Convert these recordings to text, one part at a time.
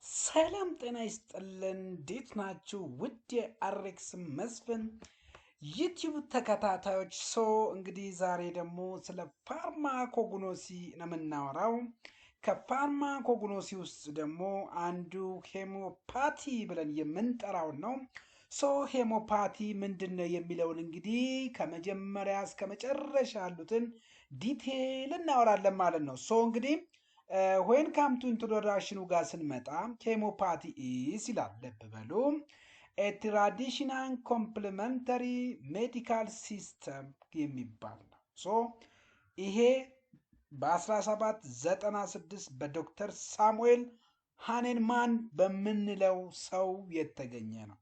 ሰላም ጤና ይስጥልን። እንዴት ናችሁ? ውድ የአሬክስ መስፍን ዩቲዩብ ተከታታዮች እንግዲህ ዛሬ ደግሞ ስለ ፋርማኮግኖሲ ነው የምናወራው። ከፋርማኮግኖሲ ውስጥ ደግሞ አንዱ ሄሞፓቲ ብለን የምንጠራው ነው። ሄሞፓቲ ምንድን ነው የሚለውን እንግዲህ ከመጀመሪያ እስከ መጨረሻ ያሉትን ዲቴይል እናወራለን ማለት ነው። እንግዲህ ዌን ካም ቱ ኢንትሮዳክሽኑ ጋር ስንመጣ ሄሞፓቲ ኢዝ ይላል። ልብ በሉ ትራዲሽናል ኮምፕሊመንተሪ ሜዲካል ሲስተም የሚባል ነው። ይሄ በ1796 በዶክተር ሳሙኤል ሃኔንማን በምንለው ሰው የተገኘ ነው።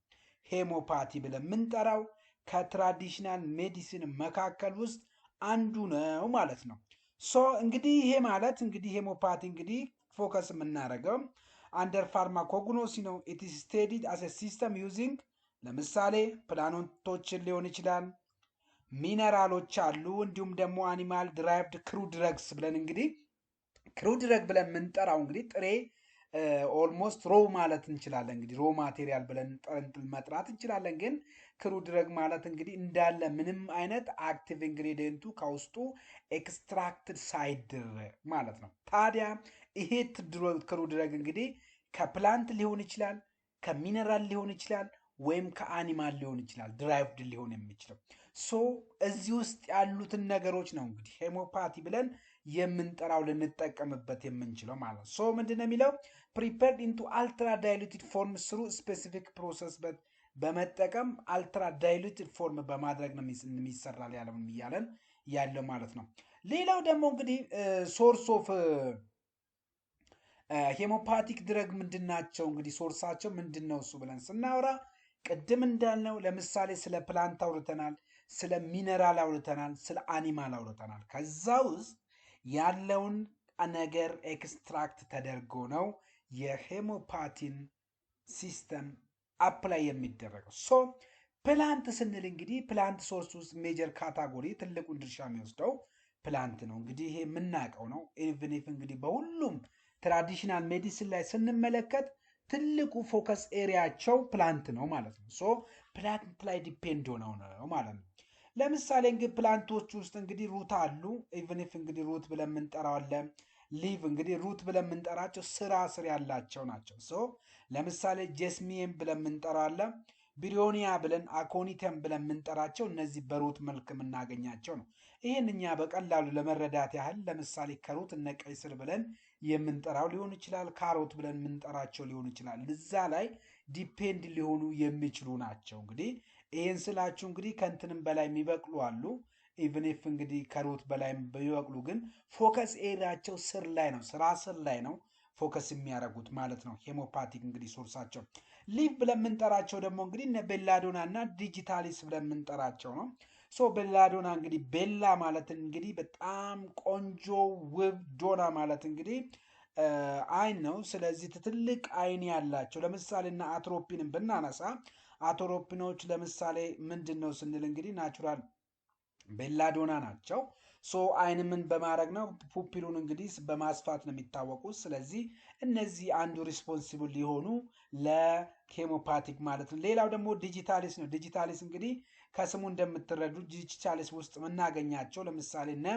ሄሞፓቲ ብለን የምንጠራው ከትራዲሽናል ሜዲሲን መካከል ውስጥ አንዱ ነው ማለት ነው። እንግዲህ ይሄ ማለት እንግዲህ ሄሞፓቲ እንግዲህ ፎከስ የምናደርገው አንደር ፋርማኮግኖሲ ነው። ኢት ኢዝ ስቴዲድ አስ ኤ ሲስተም ዩዚንግ ለምሳሌ ፕላንቶችን ሊሆን ይችላል፣ ሚነራሎች አሉ፣ እንዲሁም ደግሞ አኒማል ድራይቭድ ክሩ ድረግስ ብለን እንግዲህ ክሩ ድረግ ብለን የምንጠራው እንግዲህ ጥሬ ኦልሞስት ሮ ማለት እንችላለን። እንግዲህ ሮ ማቴሪያል ብለን መጥራት እንችላለን። ግን ክሩ ድረግ ማለት እንግዲህ እንዳለ ምንም አይነት አክቲቭ ኢንግሪዲየንቱ ከውስጡ ኤክስትራክትድ ሳይደረግ ማለት ነው። ታዲያ ይሄ ክሩ ድረግ እንግዲህ ከፕላንት ሊሆን ይችላል፣ ከሚነራል ሊሆን ይችላል፣ ወይም ከአኒማል ሊሆን ይችላል ድራይቭድ ሊሆን የሚችለው። እዚህ ውስጥ ያሉትን ነገሮች ነው እንግዲህ ሄሞፓቲ ብለን የምንጠራው ልንጠቀምበት የምንችለው ማለት ነው። ምንድን ነው የሚለው ፕሪፐርድ ኢንቱ አልትራ ዳይሉትድ ፎርም ስሩ ስፔሲፊክ ፕሮሰስ በመጠቀም አልትራ ዳይሉትድ ፎርም በማድረግ ነው የሚሰራል እያለን ያለው ማለት ነው። ሌላው ደግሞ እንግዲህ ሶርስ ኦፍ ሄሞፓቲክ ድረግ ምንድን ናቸው? እንግዲህ ሶርሳቸው ምንድን ነው እሱ ብለን ስናወራ ቅድም እንዳልነው ለምሳሌ ስለ ፕላንት አውርተናል፣ ስለ ሚነራል አውርተናል፣ ስለ አኒማል አውርተናል። ከዛ ውስጥ ያለውን ነገር ኤክስትራክት ተደርጎ ነው የሄሞፓቲን ሲስተም አፕላይ የሚደረገው። ፕላንት ስንል እንግዲህ ፕላንት ሶርስ ውስጥ ሜጀር ካታጎሪ ትልቁን ድርሻ የሚወስደው ፕላንት ነው። እንግዲህ ይሄ የምናውቀው ነው። ኢቭን ኢፍ እንግዲህ በሁሉም ትራዲሽናል ሜዲሲን ላይ ስንመለከት ትልቁ ፎከስ ኤሪያቸው ፕላንት ነው ማለት ነው። ፕላንት ላይ ዲፔንድ ሆነው ነው ማለት ነው። ለምሳሌ እንግዲህ ፕላንቶች ውስጥ እንግዲህ ሩት አሉ። ኢቭን ኢፍ እንግዲህ ሩት ብለን የምንጠራው አለ። ሊቭ እንግዲህ ሩት ብለን የምንጠራቸው ስር ያላቸው ናቸው። ለምሳሌ ጀስሚየም ብለን የምንጠራው አለ። ቢሪዮኒያ ብለን አኮኒተም ብለን የምንጠራቸው እነዚህ በሩት መልክ የምናገኛቸው ነው። ይህን እኛ በቀላሉ ለመረዳት ያህል ለምሳሌ ከሩት እነ ቀይ ስር ብለን የምንጠራው ሊሆን ይችላል። ካሮት ብለን የምንጠራቸው ሊሆን ይችላል። እዛ ላይ ዲፔንድ ሊሆኑ የሚችሉ ናቸው። እንግዲህ ይህን ስላችሁ እንግዲህ ከእንትንም በላይ የሚበቅሉ አሉ። ኢቭን ኢፍ እንግዲህ ከሩት በላይ ቢበቅሉ ግን ፎከስ ኤሪያቸው ስር ላይ ነው፣ ስር ላይ ነው ፎከስ የሚያደርጉት ማለት ነው። ሄሞፓቲክ እንግዲህ ሶርሳቸው ሊቭ ብለን የምንጠራቸው ደግሞ እንግዲህ እነ ቤላዶና እና ዲጂታሊስ ብለን የምንጠራቸው ነው። ቤላዶና እንግዲህ ቤላ ማለት እንግዲህ በጣም ቆንጆ ውብ፣ ዶና ማለት እንግዲህ አይን ነው። ስለዚህ ትልቅ አይን ያላቸው ለምሳሌ እና አትሮፒንን ብናነሳ አትሮፒኖች ለምሳሌ ምንድን ነው ስንል እንግዲህ ናቹራል ቤላዶና ናቸው። አይን ምን በማድረግ ነው? ፑፒሉን እንግዲህ በማስፋት ነው የሚታወቁት። ስለዚህ እነዚህ አንዱ ሪስፖንሲብል ሊሆኑ ለሄሞፓቲክ ማለት ነው። ሌላው ደግሞ ዲጂታሊስ ነው። ዲጂታሊስ እንግዲህ ከስሙ እንደምትረዱ ዲጂታሊስ ውስጥ የምናገኛቸው ለምሳሌ እነ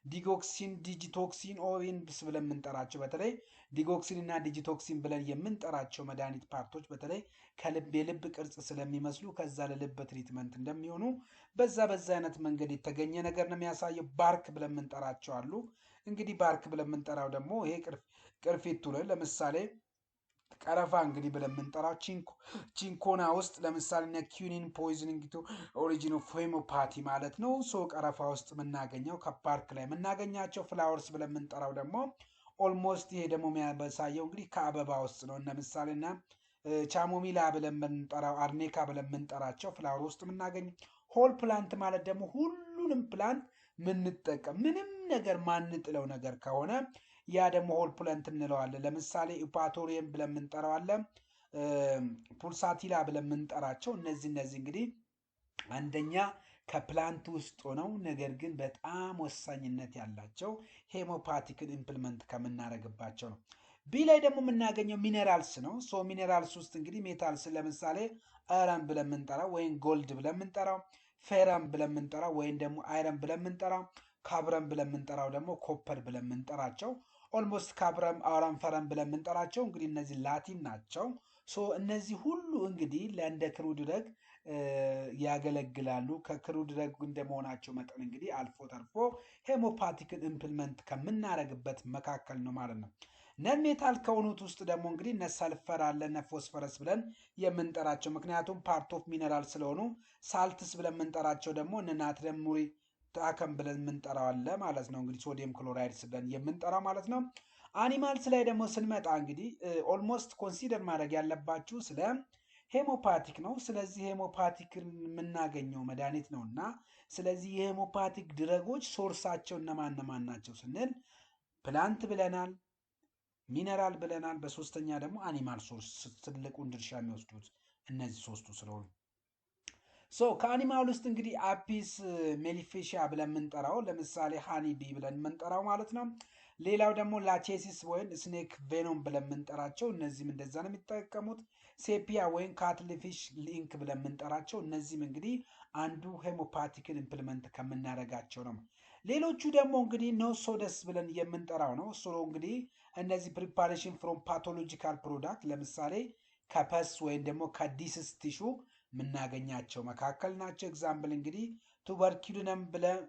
ዲጎክሲን፣ ዲጂቶክሲን፣ ኦሪንብስ ብለን የምንጠራቸው በተለይ ዲጎክሲን እና ዲጂቶክሲን ብለን የምንጠራቸው መድኃኒት ፓርቶች በተለይ የልብ ቅርጽ ስለሚመስሉ ከዛ ለልብ ትሪትመንት እንደሚሆኑ በዛ አይነት መንገድ የተገኘ ነገር ነው የሚያሳየው። ባርክ ብለን የምንጠራቸው አሉ። እንግዲህ ባርክ ብለን የምንጠራው ደግሞ ይሄ ቅርፊቱ ነው። ለምሳሌ ቀረፋ እንግዲህ ብለን የምንጠራው ቺንኮና ውስጥ ለምሳሌ ኪኒን ፖይዝኒንግ ቱ ኦሪጂን ኦፍ ሄሞፓቲ ማለት ነው። ቀረፋ ውስጥ የምናገኘው ከባርክ ላይ የምናገኛቸው ፍላወርስ ብለን የምንጠራው ደግሞ ኦልሞስት ይሄ ደግሞ የሚያሳየው እንግዲህ ከአበባ ውስጥ ነው። እነ ምሳሌና ቻሞሚላ ብለን የምንጠራው አርኔካ ብለን የምንጠራቸው ፍላወር ውስጥ የምናገኝ። ሆል ፕላንት ማለት ደግሞ ሁሉንም ፕላንት ምንጠቀም ምንም ነገር ማንጥለው ነገር ከሆነ ያ ደግሞ ሆል ፕላንት እንለዋለን። ለምሳሌ ኢፓቶሪየም ብለን የምንጠራው አለ፣ ፑልሳቲላ ብለን የምንጠራቸው እነዚህ እንግዲህ አንደኛ ከፕላንት ውስጥ ሆነው ነገር ግን በጣም ወሳኝነት ያላቸው ሄሞፓቲክን ኢምፕልመንት ከምናደርግባቸው ነው። ቢ ላይ ደግሞ የምናገኘው ሚኔራልስ ነው። ሶ ሚኔራልስ ውስጥ እንግዲህ ሜታልስ ለምሳሌ አይረን ብለን የምንጠራው ወይም ጎልድ ብለን የምንጠራው፣ ፌረም ብለን የምንጠራው ወይም ደግሞ አይረን ብለን የምንጠራው፣ ካብረም ብለን የምንጠራው ደግሞ ኮፐር ብለን የምንጠራቸው፣ ኦልሞስት ካብረም፣ አይረን፣ ፈረም ብለን የምንጠራቸው እንግዲህ እነዚህ ላቲን ናቸው። ሶ እነዚህ ሁሉ እንግዲህ ለእንደ ክሩድ ድረግ ያገለግላሉ። ከክሩድ ድረግ እንደመሆናቸው መጠን እንግዲህ አልፎ ተርፎ ሄሞፓቲክን ኢምፕልመንት ከምናደርግበት መካከል ነው ማለት ነው። ነን ሜታል ከሆኑት ውስጥ ደግሞ እንግዲህ እነ ሰልፈር አለ እነ ፎስፈረስ ብለን የምንጠራቸው፣ ምክንያቱም ፓርት ኦፍ ሚነራል ስለሆኑ። ሳልትስ ብለን የምንጠራቸው ደግሞ እነ ናትሪየም ሙሪ ታከም ብለን የምንጠራው አለ ማለት ነው። እንግዲህ ሶዲየም ክሎራይድስ ብለን የምንጠራው ማለት ነው። አኒማልስ ላይ ደግሞ ስንመጣ እንግዲህ ኦልሞስት ኮንሲደር ማድረግ ያለባችሁ ስለ ሄሞፓቲክ ነው። ስለዚህ ሄሞፓቲክ የምናገኘው መድኃኒት ነው እና ስለዚህ የሄሞፓቲክ ድረጎች ሶርሳቸው እነማን ናቸው ስንል ፕላንት ብለናል፣ ሚነራል ብለናል። በሶስተኛ ደግሞ አኒማል ሶርስ ትልቁን ድርሻ የሚወስዱት እነዚህ ሶስቱ ስለሆኑ ከአኒማል ውስጥ እንግዲህ አፒስ ሜሊፌሺያ ብለን የምንጠራው ለምሳሌ ሃኒ ቢ ብለን የምንጠራው ማለት ነው። ሌላው ደግሞ ላቼሲስ ወይም ስኔክ ቬኖም ብለን የምንጠራቸው እነዚህም እንደዛ ነው የሚጠቀሙት። ሴፒያ ወይም ካትልፊሽ ሊንክ ብለን የምንጠራቸው እነዚህም እንግዲህ አንዱ ሄሞፓቲክን ኢምፕልመንት ከምናደርጋቸው ነው። ሌሎቹ ደግሞ እንግዲህ ኖሶደስ ብለን የምንጠራው ነው። እንግዲህ እነዚህ ፕሪፓሬሽን ፍሮም ፓቶሎጂካል ፕሮዳክት ለምሳሌ ከፐስ ወይም ደግሞ ከዲስስ ቲሹ የምናገኛቸው መካከል ናቸው። ኤግዛምፕል እንግዲህ ቱበርኪሉነም ብለን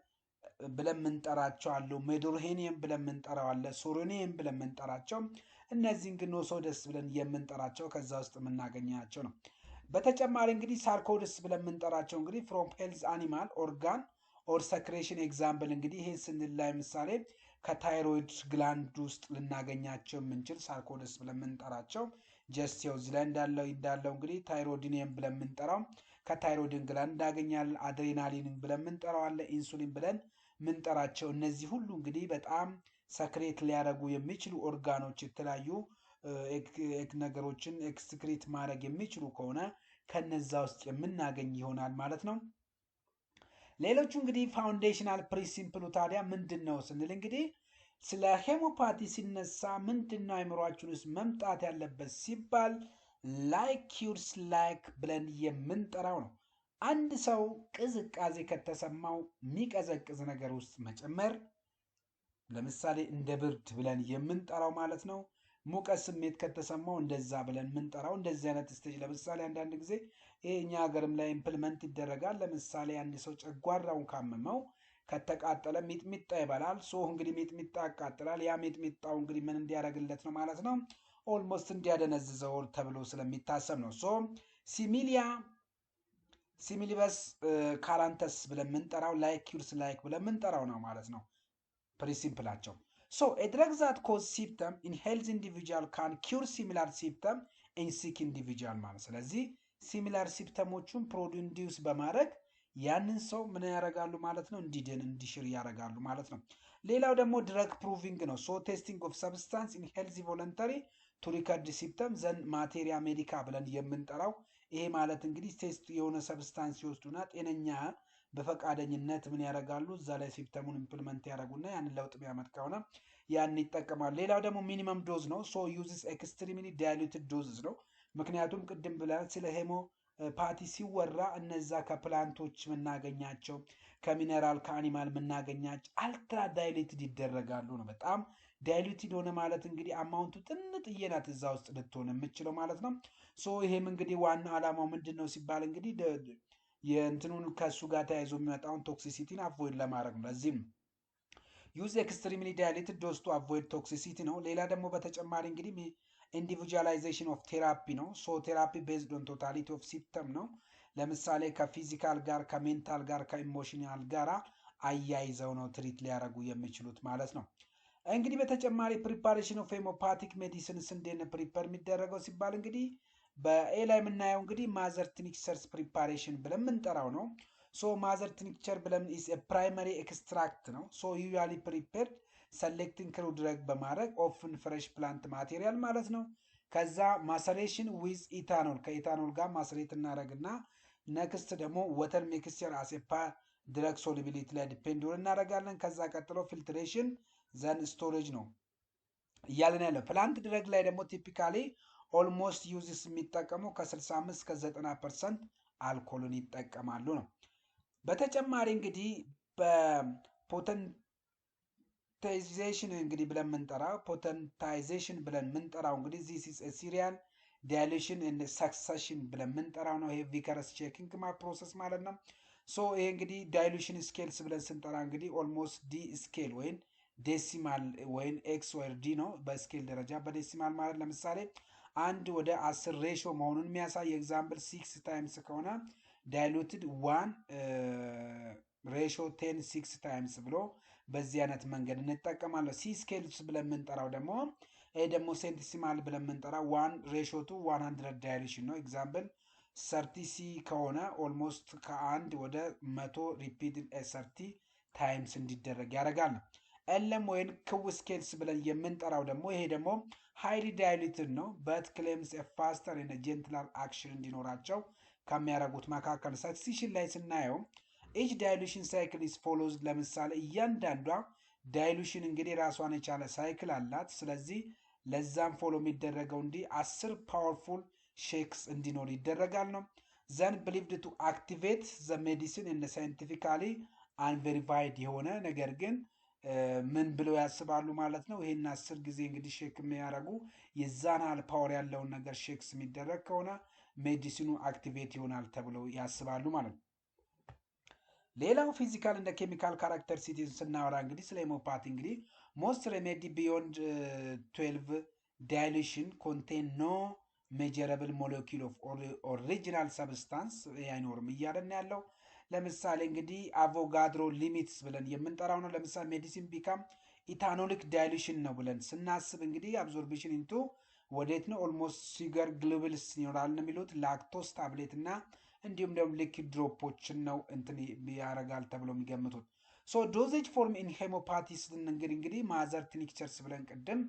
የምንጠራቸው አሉ፣ ሜዶርሄኒየም ብለን የምንጠራው አለ፣ ሶሮኒየም ብለን የምንጠራቸው እነዚህን ግን ኖሶደስ ብለን የምንጠራቸው ከዛ ውስጥ የምናገኛቸው ነው። በተጨማሪ እንግዲህ ሳርኮድስ ብለን የምንጠራቸው እንግዲህ ፍሮም ሄልዝ አኒማል ኦርጋን ኦር ሰክሬሽን ኤግዛምፕል እንግዲህ ይሄ ስንል ላይ ምሳሌ ከታይሮይድ ግላንድ ውስጥ ልናገኛቸው የምንችል ሳርኮደስ ብለን የምንጠራቸው ጀስት ያው እዚህ ላይ እንዳለው እንግዲህ ታይሮዲኒየም ብለን የምንጠራው ከታይሮይድን ግላንድ እንዳገኛለን። አድሬናሊንን ብለን የምንጠራው አለ፣ ኢንሱሊን ብለን የምንጠራቸው እነዚህ ሁሉ እንግዲህ በጣም ሰክሬት ሊያደርጉ የሚችሉ ኦርጋኖች የተለያዩ ነገሮችን ኤክስክሪት ማድረግ የሚችሉ ከሆነ ከነዛ ውስጥ የምናገኝ ይሆናል ማለት ነው። ሌሎቹ እንግዲህ ፋውንዴሽናል ፕሪንሲፕሉ ታዲያ ምንድን ነው ስንል እንግዲህ ስለ ሄሞፓቲ ሲነሳ ምንድን ነው አይምሯችን ውስጥ መምጣት ያለበት ሲባል ላይክ ኪውርስ ላይክ ብለን የምንጠራው ነው። አንድ ሰው ቅዝቃዜ ከተሰማው የሚቀዘቅዝ ነገር ውስጥ መጨመር፣ ለምሳሌ እንደ ብርድ ብለን የምንጠራው ማለት ነው። ሙቀት ስሜት ከተሰማው እንደዛ ብለን የምንጠራው እንደዚህ አይነት ስቴጅ ለምሳሌ አንዳንድ ጊዜ ይሄ እኛ ሀገርም ላይ ኢምፕልመንት ይደረጋል። ለምሳሌ አንድ ሰው ጨጓራውን ካመመው ከተቃጠለ ሚጥሚጣ ይበላል። እንግዲህ ሚጥሚጣ ያቃጥላል። ያ ሚጥሚጣው እንግዲህ ምን እንዲያደርግለት ነው ማለት ነው? ኦልሞስት እንዲያደነዝዘው ተብሎ ስለሚታሰብ ነው። ሲሚሊበስ ካራንተስ ብለን የምንጠራው ላይክ ኪውርስ ላይክ ብለን የምንጠራው ነው ማለት ነው ፕሪንሲፕላቸው። a drug that cause symptom in healthy individual can cure similar symptom in sick individual ማለት ስለዚህ ሲሚላር ሲምፕተሞቹን ፕሮዲውስ በማድረግ ያንን ሰው ምን ያደርጋሉ ማለት ነው? እንዲድን እንዲሽር ያደርጋሉ ማለት ነው። ሌላው ደግሞ ድረግ ፕሩቪንግ ነው። ቴስቲንግ ኦፍ ሰብስታንስ ኢን ሄልዚ ቮለንተሪ ቱ ሪከርድ ሲምፕተም ዘን ማቴሪያ ሜዲካ ብለን የምንጠራው ይሄ ማለት እንግዲህ ቴስት የሆነ ሰብስታንስ ሲወስዱና ጤነኛ በፈቃደኝነት ምን ያደርጋሉ እዛ ላይ ሲምፕተሙን ኢምፕሊመንት ያደርጉና ያንን ለውጥ የሚያመጣ ከሆነ ያን ይጠቀማሉ። ሌላው ደግሞ ሚኒመም ዶዝ ነው። ዩዝስ ኤክስትሪምሊ ዳይሉትድ ዶዝስ ነው። ምክንያቱም ቅድም ብለን ስለ ሄሞፓቲ ሲወራ እነዛ ከፕላንቶች የምናገኛቸው ከሚነራል ከአኒማል የምናገኛቸው አልትራ ዳይሉትድ ይደረጋሉ ነው። በጣም ዳይሉትድ ሆነ ማለት እንግዲህ አማውንቱ ጥንጥዬ ናት እዛ ውስጥ ልትሆን የምችለው ማለት ነው። ይሄም እንግዲህ ዋና ዓላማው ምንድን ነው ሲባል እንግዲህ የእንትኑን ከእሱ ጋር ተያይዞ የሚመጣውን ቶክሲሲቲን አቮይድ ለማድረግ ነው። ለዚህም ዩዝ ኤክስትሪምሊ ዳይሉትድ ዶዝ ቱ አቮይድ ቶክሲሲቲ ነው። ሌላ ደግሞ በተጨማሪ እንግዲህ ኢንዲቪጁዋላይዜሽን ኦፍ ቴራፒ ነው። ቴራፒ ቤዝድ ኦን ቶታሊቲ ኦፍ ሲምፕተም ነው። ለምሳሌ ከፊዚካል ጋር ከሜንታል ጋር ከኢሞሽናል ጋር አያይዘው ነው ትሪት ሊያደርጉ የሚችሉት ማለት ነው። እንግዲህ በተጨማሪ ፕሪፓሬሽን ኦፍ ሄሞፓቲክ ሜዲሲንስ እንዴት ፕሪፐር የሚደረገው ሲባል እንግዲህ በኤ ላይ የምናየው እንግዲህ ማዘር ቲንክቸርስ ፕሪፓሬሽን ብለን የምንጠራው ነው። ማዘር ቲንክቸር ብለን ኢዝ ፕራይመሪ ኤክስትራክት ነው። ዩዛሊ ፕሪፔርድ ሰሌክቲንግ ክሩድ ድረግ በማድረግ ኦፍን ፍሬሽ ፕላንት ማቴሪያል ማለት ነው። ከዛ ማሰሬሽን ዊዝ ኢታኖል ከኢታኖል ጋር ማስሬት እናደረግና ነክስት ደግሞ ወተር ሚክስቸር አሴፓ ድረግ ሶሊቢሊቲ ላይ ዲፔንድ እናደረጋለን። ከዛ ቀጥሎ ፊልትሬሽን ዘን ስቶሬጅ ነው። እያለን ያለው። ፕላንት ድረግ ላይ ደግሞ ቲፒካሊ ኦልሞስት ዩዝስ የሚጠቀመው ከ65 እስከ 90% አልኮልን ይጠቀማሉ ነው። በተጨማሪ እንግዲህ በፖተንታይዜሽን እንግዲህ ብለን የምንጠራው ብለን የምንጠራው እንግዲህ ዚስ ኢዝ ሲሪያል ዳይሉሽን ኤንድ ሰክሰሽን ብለን የምንጠራው ነው። ይሄ ቪከረስ ቼኪንግ ፕሮሰስ ማለት ነው። ሶ ይሄ እንግዲህ ዳይሉሽን ስኬልስ ብለን ስንጠራ እንግዲህ ኦልሞስት ዲ ስኬል ወይም ዴሲማል ወይም ኤክስ ወይ ዲ ነው በስኬል ደረጃ። በዴሲማል ማለት ለምሳሌ 1:10 ሬሾ መሆኑን የሚያሳይ ኤግዛምፕል 6 ታይምስ ከሆነ ዳይሉትድ 1 ሬሾ 10 6 ታይምስ ብሎ በዚህ አይነት መንገድ እንጠቀማለን። ሲ ስኬልስ ብለን የምንጠራው ደግሞ ይሄ ደግሞ ሴንቲሲማል ብለን የምንጠራው 1 ሬሾ ቱ 100 ዳይሉሽን ነው። ኤግዛምፕል 30 ሲ ከሆነ ኦልሞስት ከ1 ወደ 100 ሪፒት 30 ታይምስ እንዲደረግ ያደርጋል። ኤልኤም ወይም ክው ስኬልስ ብለን የምንጠራው ደግሞ ይሄ ደግሞ ሃይሊ ዳይሉትድ ነው በት ክሌምስ ፋስተር እና ጀንትላር አክሽን እንዲኖራቸው ከሚያደርጉት መካከል ሰክሲሽን ላይ ስናየው ኢች ዳይሉሽን ሳይክል ኢዝ ፎሎዝ። ለምሳሌ እያንዳንዷ ዳይሉሽን እንግዲህ ራሷን የቻለ ሳይክል አላት። ስለዚህ ለዛም ፎሎ የሚደረገው እንዲህ 10 ፓወርፉል ሼክስ እንዲኖር ይደረጋል ነው። ዘን ብሊቭድ ቱ አክቲቬት ዘ ሜዲሲን እነ ሳይንቲፊካሊ አንቬሪፋይድ የሆነ ነገር ግን ምን ብለው ያስባሉ ማለት ነው። ይሄን 10 ጊዜ እንግዲህ ሼክ የሚያደርጉ የዛን ያህል ፓወር ያለውን ነገር ሼክስ የሚደረግ ከሆነ ሜዲሲኑ አክቲቬት ይሆናል ተብለው ያስባሉ ማለት ነው። ሌላው ፊዚካል እንደ ኬሚካል ካራክተር ሲቲን ስናወራ እንግዲህ ስለ ሄሞፓቲ እንግዲህ ሞስት ሬሜዲ ቢዮንድ 12 ዳይሉሽን ኮንቴን ኖ ሜጀረብል ሞለኪል ኦፍ ኦሪጂናል ሰብስታንስ አይኖርም እያለን ያለው። ለምሳሌ እንግዲህ አቮጋድሮ ሊሚትስ ብለን የምንጠራው ነው። ለምሳሌ ሜዲሲን ቢካም ኢታኖሊክ ዳይሉሽን ነው ብለን ስናስብ እንግዲህ አብዞርቤሽን ኢንቱ ወዴት ነው ኦልሞስት ሲገር ግሉብልስ ይኖራል ነው የሚሉት ላክቶስ ታብሌት እና እንዲሁም ደግሞ ሊኪድ ድሮፖችን ነው እንትን ያደርጋል ተብሎ የሚገምቱት። ሶ ዶዜጅ ፎርም ኢን ሄሞፓቲስ እንግዲህ ማዘር ቲንክቸርስ ብለን ቅድም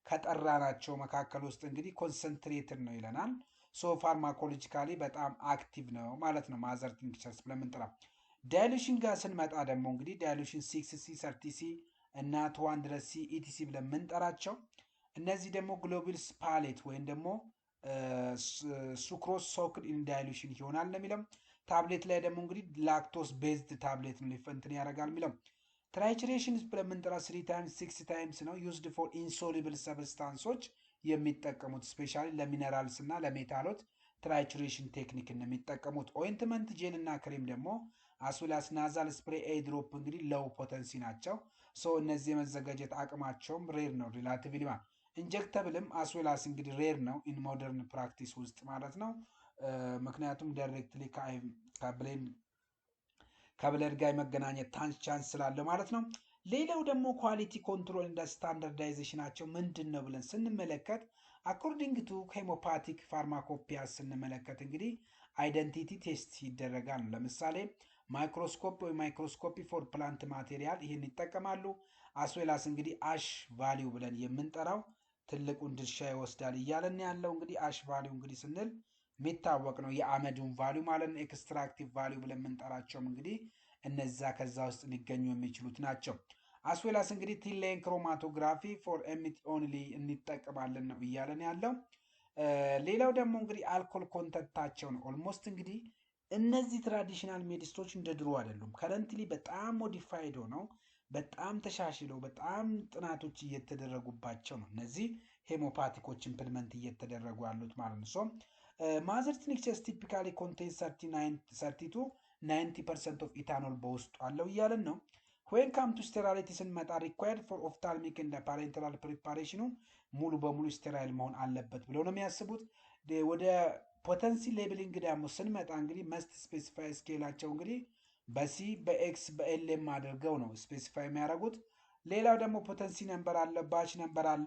ከጠራናቸው መካከል ውስጥ እንግዲህ ኮንሰንትሬትድ ነው ይለናል። ሶ ፋርማኮሎጂካሊ በጣም አክቲቭ ነው ማለት ነው ማዘር ቲንክቸርስ ብለን የምንጠራ። ዳይሉሽን ጋር ስንመጣ ደግሞ እንግዲህ ዳይሉሽን 6C 30C እና 200C ኢቲሲ ብለን የምንጠራቸው እነዚህ ደግሞ ግሎቡልስ ፓሌት ወይም ደግሞ ሱክሮስ ሶክድ ኢን ዳይሉሽን ይሆናል ነው የሚለው። ታብሌት ላይ ደግሞ እንግዲህ ላክቶስ ቤዝድ ታብሌት ነው ሊፈንትን ያደርጋል የሚለው። ትራይቹሬሽን ብለን የምንጠራ 3 ታይምስ 6 ታይምስ ነው ዩዝድ ፎር ኢንሶሉብል ሰብስታንሶች የሚጠቀሙት ስፔሻሊ ለሚነራልስ እና ለሜታሎት ትራይቹሬሽን ቴክኒክ ነው የሚጠቀሙት። ኦይንትመንት ጄል እና ክሬም ደግሞ አስዌላስ ናዛል ስፕሬ ድሮፕ እንግዲህ ለው ፖተንሲ ናቸው። ሶ እነዚህ የመዘጋጀት አቅማቸውም ሬር ነው ሪላቲቭሊ ማለት። ኢንጀክተብልም አስዌላስ እንግዲህ ሬር ነው ኢን ሞደርን ፕራክቲስ ውስጥ ማለት ነው። ምክንያቱም ዳይሬክትሊ ከብለድ ጋር የመገናኘት ቻንስ ስላለው ማለት ነው። ሌላው ደግሞ ኳሊቲ ኮንትሮል እንደ ስታንዳርዳይዜሽናቸው ምንድን ነው ብለን ስንመለከት አኮርዲንግ ቱ ሄሞፓቲክ ፋርማኮፒያ ስንመለከት እንግዲህ አይደንቲቲ ቴስት ይደረጋል። ለምሳሌ ማይክሮስኮፕ ወይ ማይክሮስኮፒ ፎር ፕላንት ማቴሪያል ይህን ይጠቀማሉ። አስዌላስ እንግዲህ አሽ ቫሊዩ ብለን የምንጠራው ትልቁን ድርሻ ይወስዳል እያለን ያለው እንግዲህ አሽ ቫሊዩ እንግዲህ ስንል የሚታወቅ ነው የአመዱን ቫሊዩ ማለት ነው። ኤክስትራክቲቭ ቫሊዩ ብለን የምንጠራቸውም እንግዲህ እነዛ ከዛ ውስጥ ሊገኙ የሚችሉት ናቸው። አስዌላስ እንግዲህ ቲሌን ክሮማቶግራፊ ፎር ኤሚት ኦንሊ እንጠቀማለን ነው እያለን ያለው። ሌላው ደግሞ እንግዲህ አልኮል ኮንተንታቸው ነው። ኦልሞስት እንግዲህ እነዚህ ትራዲሽናል ሜዲስቶች እንደ ድሮ አይደሉም። ከረንትሊ በጣም ሞዲፋይድ ሆነው በጣም ተሻሽለው በጣም ጥናቶች እየተደረጉባቸው ነው እነዚህ ሄሞፓቲኮች ኢምፕልመንት እየተደረጉ ያሉት ማለት ነው። ሶ ማዘር ቲንክቸርስ ቲፒካሊ ኮንቴን 32-90% ኦፍ ኢታኖል በውስጡ አለው እያለን ነው። ዌን ካም ቱ ስቴራሊቲ ስንመጣ ሪኳየርድ ፎር ኦፍታልሚክ እንደ ፓሬንተራል ፕሪፓሬሽኑ ሙሉ በሙሉ ስቴራይል መሆን አለበት ብለው ነው የሚያስቡት። ወደ ፖተንሲ ሌብሊንግ ደግሞ ስንመጣ እንግዲህ መስት ስፔሲፋይ ስኬላቸው እንግዲህ በሲ በኤክስ በኤልኤም አድርገው ነው ስፔሲፋይ የሚያደርጉት። ሌላው ደግሞ ፖተንሲ ነምበር አለ፣ ባች ነምበር አለ፣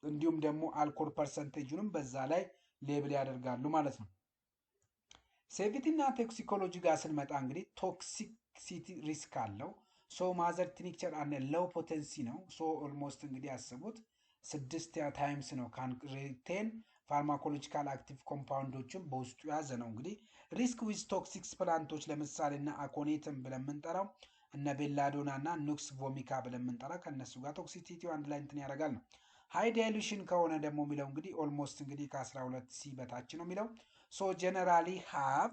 እንዲሁም ደግሞ አልኮል ፐርሰንቴጁንም በዛ ላይ ሌብል ያደርጋሉ ማለት ነው። ሴቪቲ እና ቶክሲኮሎጂ ጋር ስንመጣ እንግዲህ ቶክሲሲቲ ሪስክ አለው። ሶ ማዘር ቲንክቸር አለ ለው ፖተንሲ ነው። ሶ ኦልሞስት እንግዲህ ያስቡት 6 ታይምስ ነው ካንሬቴን ፋርማኮሎጂካል አክቲቭ ኮምፓውንዶችን በውስጡ ያዘ ነው። እንግዲህ ሪስክ ዊዝ ቶክሲክስ ፕላንቶች ለምሳሌ እና አኮኔትን ብለን የምንጠራው እነ ቤላዶና እና ኑክስ ቮሚካ ብለን የምንጠራ ከእነሱ ጋር ቶክሲሲቲው አንድ ላይ እንትን ያደርጋል ነው። ሃይ ዳይሉሽን ከሆነ ደግሞ የሚለው እንግዲህ ኦልሞስት እንግዲህ ከ12 ሲ በታች ነው የሚለው። ሶ ጀነራሊ ሃቭ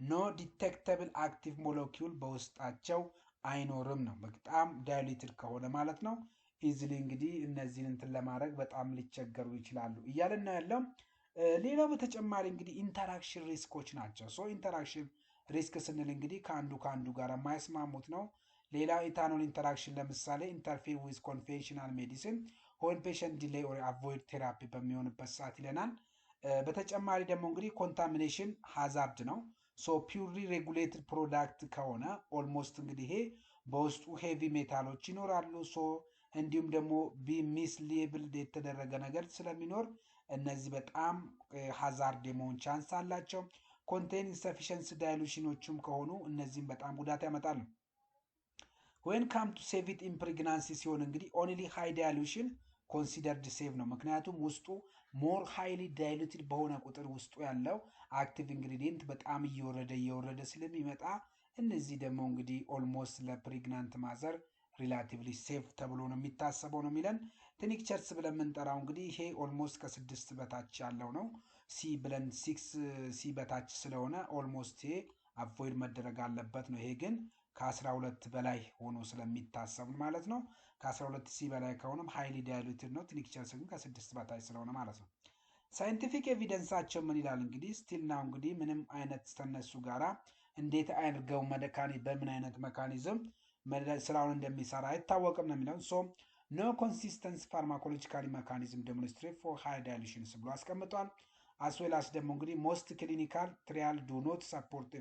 ኖ ዲቴክተብል አክቲቭ ሞለኪውል በውስጣቸው አይኖርም ነው። በጣም ዳይሉትድ ከሆነ ማለት ነው። ኢዝሊ እንግዲህ እነዚህን እንትን ለማድረግ በጣም ሊቸገሩ ይችላሉ እያለን ነው ያለው። ሌላው በተጨማሪ እንግዲህ ኢንተራክሽን ሪስኮች ናቸው። ሶ ኢንተራክሽን ሪስክ ስንል እንግዲህ ከአንዱ ጋር የማይስማሙት ነው። ሌላው ኢታኖል ኢንተራክሽን ለምሳሌ ኢንተርፌር ዊዝ ኮንቬንሽናል ሜዲሲን ሆን ፔሸንት ዲሌይ ኦር አቮይድ ቴራፒ በሚሆንበት ሰዓት ይለናል። በተጨማሪ ደግሞ እንግዲህ ኮንታሚኔሽን ሃዛርድ ነው። ሶ ፒውርሊ ሬጉሌትድ ፕሮዳክት ከሆነ ኦልሞስት እንግዲህ ይሄ በውስጡ ሄቪ ሜታሎች ይኖራሉ። ሶ እንዲሁም ደግሞ ሚስሌብል የተደረገ ነገር ስለሚኖር እነዚህ በጣም ሃዛርድ የመሆን ቻንስ አላቸው። ኮንቴን ኢንሰፊሽንስ ዳይሉሽኖችም ከሆኑ እነዚህም በጣም ጉዳት ያመጣሉ። ወይን ካም ቱ ሴቭ ኢት ኢን ፕሬግናንሲ ሲሆን እንግዲህ ኦንሊ ሃይ ዳይሉሽን ኮንሲደርድ ሴቭ ነው። ምክንያቱም ውስጡ ሞር ሃይሊ ዳይሉትድ በሆነ ቁጥር ውስጡ ያለው አክቲቭ ኢንግሪዲየንት በጣም እየወረደ ስለሚመጣ እነዚህ ደግሞ እንግዲህ ኦልሞስት ለፕሬግናንት ማዘር ሪላቲቭሊ ሴፍ ተብሎ ነው የሚታሰበው ነው የሚለን። ቲንክቸርስ ብለን የምንጠራው እንግዲህ ይሄ ኦልሞስት ከ6 በታች ያለው ነው። ሲ ብለን 6 ሲ በታች ስለሆነ ኦልሞስት ይሄ አቮይድ መደረግ አለበት ነው። ይሄ ግን ከ12 በላይ ሆኖ ስለሚታሰብ ማለት ነው። ከ12 ሲ በላይ ከሆነም ሃይሊ ዳይሉትድ ነው። ቲንክቸርስ ግን ከ6 በታች ስለሆነ ማለት ነው። ሳይንቲፊክ ኤቪደንሳቸው ምን ይላል እንግዲህ ስቲል ናው እንግዲህ ምንም አይነት ተነሱ ጋራ እንዴት አድርገው በምን አይነት መካኒዝም ስራውን እንደሚሰራ አይታወቅም ነው የሚለው። ሶ ኖ ኮንሲስተንስ ፋርማኮሎጂካሊ መካኒዝም ዴሞንስትሬት ፎር ሃይ ዳይሉሽንስ ብሎ አስቀምጧል። አስዌላስ ደግሞ እንግዲህ ሞስት ክሊኒካል ትሪያል ዱ ኖት ሰፖርት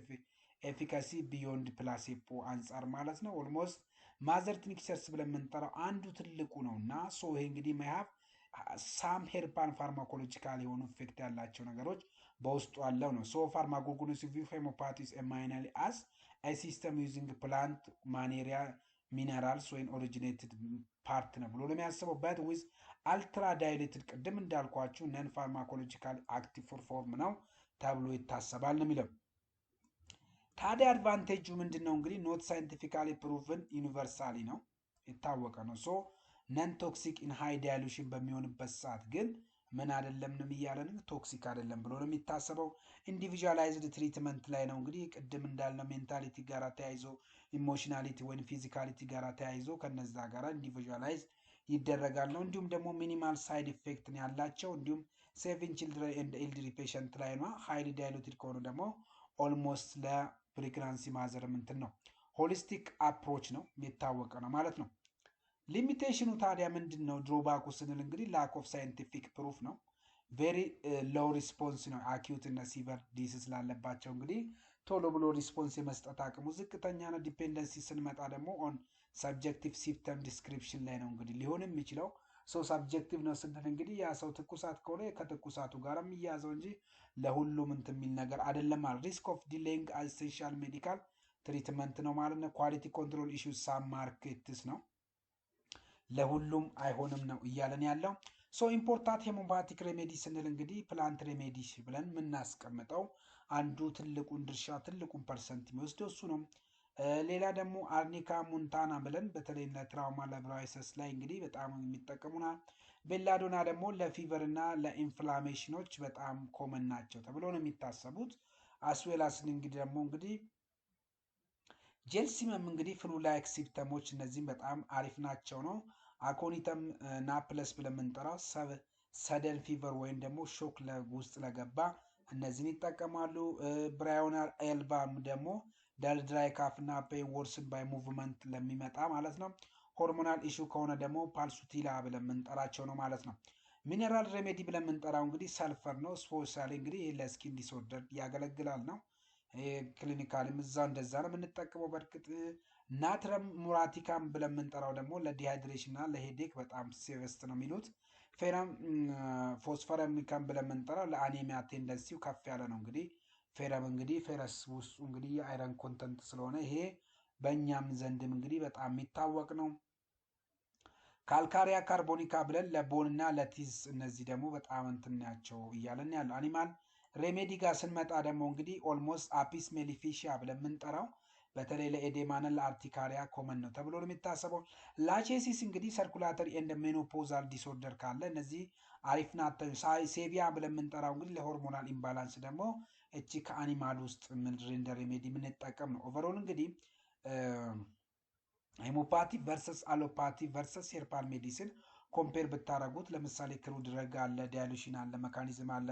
ኤፊካሲ ቢዮንድ ፕላሴፖ አንጻር ማለት ነው። ኦልሞስት ማዘር ቲንክቸርስ ብለን የምንጠራው አንዱ ትልቁ ነው እና ሶ ይሄ እንግዲህ መያብ ሳም ሄርባን ፋርማኮሎጂካል የሆኑ ኢፌክት ያላቸው ነገሮች በውስጡ አለው ነው። ሶ ፋርማኮግኖሲቭ ሄሞፓቲስ ኤማይናሊ አስ ሲስተም ዩዚንግ ፕላንት ማኔሪያ ሚነራልስ ወይም ኦሪጂኔትድ ፓርት ነው ብሎ ለሚያስበው በት ዊዝ አልትራ ዳይሌትድ ቅድም እንዳልኳችሁ ነን ፋርማኮሎጂካል አክቲቭ ፎርም ነው ተብሎ ይታሰባል ነው የሚለው። ታዲያ አድቫንቴጁ ምንድን ነው እንግዲህ ኖት ሳይንቲፊካሊ ፕሩቭን ዩኒቨርሳሊ ነው የታወቀ ነው። ሶ ነን ቶክሲክ ኢን ሃይ ዳይሉሽን በሚሆንበት ሰዓት ግን ምን አይደለም እያለን ቶክሲክ አይደለም ብሎ ነው የሚታሰበው። ኢንዲቪጁዋላይዝድ ትሪትመንት ላይ ነው እንግዲህ ቅድም እንዳልነው ሜንታሊቲ ጋር ተያይዞ ኢሞሽናሊቲ ወይም ፊዚካሊቲ ጋር ተያይዞ ከነዛ ጋር ኢንዲቪጁዋላይዝ ይደረጋል ነው። እንዲሁም ደግሞ ሚኒማል ሳይድ ኢፌክት ነው ያላቸው። እንዲሁም ሴቪን ቺልድረን ኤንድ ኤልደሪ ፔሸንት ላይ ነው። ሃይሊ ዳይሉትድ ከሆኑ ደግሞ ኦልሞስት ለፕሬግናንሲ ማዘር ምንትን ነው ሆሊስቲክ አፕሮች ነው የታወቀ ነው ማለት ነው። ሊሚቴሽኑ ታዲያ ምንድን ነው? ድሮባኩ ስንል እንግዲህ ላክ ኦፍ ሳይንቲፊክ ፕሩፍ ነው። ቬሪ ሎው ሪስፖንስ ነው። አኪዩት እና ሲቨር ዲስ ስላለባቸው እንግዲህ ቶሎ ብሎ ሪስፖንስ የመስጠት አቅሙ ዝቅተኛ ነው። ዲፔንደንሲ ስንመጣ ደግሞ ኦን ሰብጀክቲቭ ሲምፕተም ዲስክሪፕሽን ላይ ነው እንግዲህ ሊሆን የሚችለው። ሶ ሰብጀክቲቭ ነው ስንል እንግዲህ ያ ሰው ትኩሳት ከሆነ ከትኩሳቱ ጋር የሚያዘው እንጂ ለሁሉም እንትን የሚል ነገር አይደለም ማለት። ሪስክ ኦፍ ዲሌይንግ ኤሴንሻል ሜዲካል ትሪትመንት ነው ማለት ነው። ኳሊቲ ኮንትሮል ኢሹ ሳም ማርኬትስ ነው ለሁሉም አይሆንም ነው እያለን ያለው። ሶ ኢምፖርታንት ሄሞፓቲክ ሬሜዲ ስንል እንግዲህ ፕላንት ሬሜዲ ብለን የምናስቀምጠው አንዱ ትልቁን ድርሻ ትልቁን ፐርሰንት የሚወስደው እሱ ነው። ሌላ ደግሞ አርኒካ ሙንታና ብለን በተለይ ለትራውማ ለብራይሰስ ላይ እንግዲህ በጣም የሚጠቀሙናል። ቤላዶና ደግሞ ለፊቨር እና ለኢንፍላሜሽኖች በጣም ኮመን ናቸው ተብሎ ነው የሚታሰቡት። አስዌላስን እንግዲህ ደግሞ እንግዲህ ጄልሲመም እንግዲህ ፍሉ ላይክ ሲምፕተሞች እነዚህም በጣም አሪፍ ናቸው ነው። አኮኒተም ናፕለስ ብለን የምንጠራው ሰደን ፊቨር ወይም ደግሞ ሾክ ውስጥ ለገባ እነዚህን ይጠቀማሉ። ብራዮናር ኤልባም ደግሞ ድራይ ካፍ እና ፔን ወርስን ባይ ሙቭመንት ለሚመጣ ማለት ነው። ሆርሞናል ኢሹ ከሆነ ደግሞ ፓልሱቲላ ብለን የምንጠራቸው ነው ማለት ነው። ሚኔራል ሬሜዲ ብለን የምንጠራው እንግዲህ ሰልፈር ነው። ስፔሻሊ እንግዲህ ለስኪን ዲስኦርደር ያገለግላል ነው። ክሊኒካልም እዛው እንደዛ ነው የምንጠቀመው። በእርግጥ ናትረም ሙራቲካም ብለን የምንጠራው ደግሞ ለዲሃይድሬሽን እና ለሄዴክ በጣም ሴቨስት ነው የሚሉት። ፌረም ፎስፈረሚካም ብለን የምንጠራው ለአኔሚያ ቴንደንሲው ከፍ ያለ ነው። እንግዲህ ፌረም እንግዲህ ፌረስ ውስጡ እንግዲህ የአይረን ኮንተንት ስለሆነ ይሄ በእኛም ዘንድም እንግዲህ በጣም የሚታወቅ ነው። ካልካሪያ ካርቦኒካ ብለን ለቦን እና ለቲዝ እነዚህ ደግሞ በጣም እንትን ናቸው እያለን ያለው። አኒማል ሬሜዲ ጋር ስንመጣ ደግሞ እንግዲህ ኦልሞስት አፒስ ሜሊፊሺያ ብለን የምንጠራው በተለይ ለኤዴማና ለአርቲካሪያ ኮመን ነው ተብሎ ነው የሚታሰበው። ላቼሲስ እንግዲህ ሰርኩላተሪ ኤንድ ሜኖፖዛል ዲስኦርደር ካለ እነዚህ አሪፍ ናቸው። ሴቪያ ብለን የምንጠራው እንግዲህ ለሆርሞናል ኢምባላንስ ደግሞ እቺ ከአኒማል ውስጥ እንደ ሬሜዲ የምንጠቀም ነው። ኦቨሮል እንግዲህ ሄሞፓቲ ቨርሰስ አሎፓቲ ቨርሰስ ሄርባል ሜዲሲን ኮምፔር ብታረጉት ለምሳሌ ክሩድ ድረግ አለ፣ ዳያሉሽን አለ፣ መካኒዝም አለ፣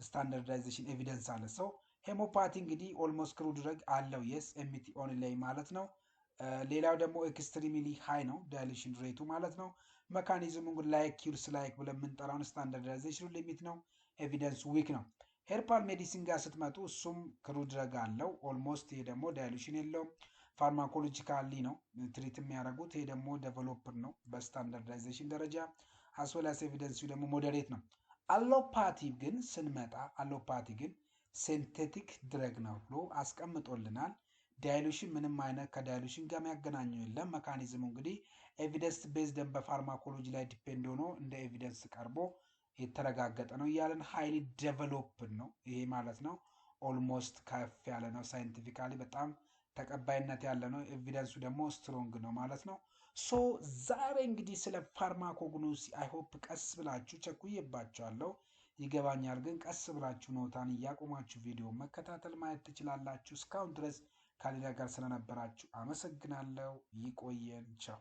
ስታንዳርዳይዜሽን ኤቪደንስ አለ። ሰው ሄሞፓቲ እንግዲህ ኦልሞስት ክሩድ ድረግ አለው የስ ኤምቲ ኦን ላይ ማለት ነው። ሌላው ደግሞ ኤክስትሪምሊ ሃይ ነው ዳያሉሽን ሬቱ ማለት ነው። መካኒዝሙ እንግዲህ ላይክ ኪርስ ላይክ ብለን የምንጠራውን ስታንዳርዳይዜሽኑ ሊሚት ነው። ኤቪደንስ ዊክ ነው። ሄርባል ሜዲሲን ጋር ስትመጡ እሱም ክሩድ ድረግ አለው ኦልሞስት። ይሄ ደግሞ ዳያሉሽን የለውም። ፋርማኮሎጂካሊ ነው ትሪት የሚያደርጉት። ይሄ ደግሞ ዴቨሎፕድ ነው በስታንዳርዳይዜሽን ደረጃ። አስወላስ ኤቪደንሱ ደግሞ ሞዴሬት ነው። አሎፓቲ ግን ስንመጣ አሎፓቲ ግን ሲንቴቲክ ድረግ ነው ብሎ አስቀምጦልናል። ዳይሉሽን ምንም አይነት ከዳይሉሽን ጋር የሚያገናኘው የለም። መካኒዝሙ እንግዲህ ኤቪደንስ ቤዝደን በፋርማኮሎጂ ላይ ዲፔንድ ሆኖ እንደ ኤቪደንስ ቀርቦ የተረጋገጠ ነው እያለን ሃይሊ ዴቨሎፕድ ነው ይሄ ማለት ነው። ኦልሞስት ከፍ ያለ ነው ሳይንቲፊካሊ በጣም ተቀባይነት ያለ ነው። ኤቪደንሱ ደግሞ ስትሮንግ ነው ማለት ነው። ሶ ዛሬ እንግዲህ ስለ ፋርማኮግኖሲ አይሆፕ ቀስ ብላችሁ ቸኩዬባችኋለሁ ይገባኛል፣ ግን ቀስ ብላችሁ ኖታን እያቆማችሁ ቪዲዮ መከታተል ማየት ትችላላችሁ። እስካሁን ድረስ ከሌላ ጋር ስለነበራችሁ አመሰግናለሁ። ይቆየን። ቻው።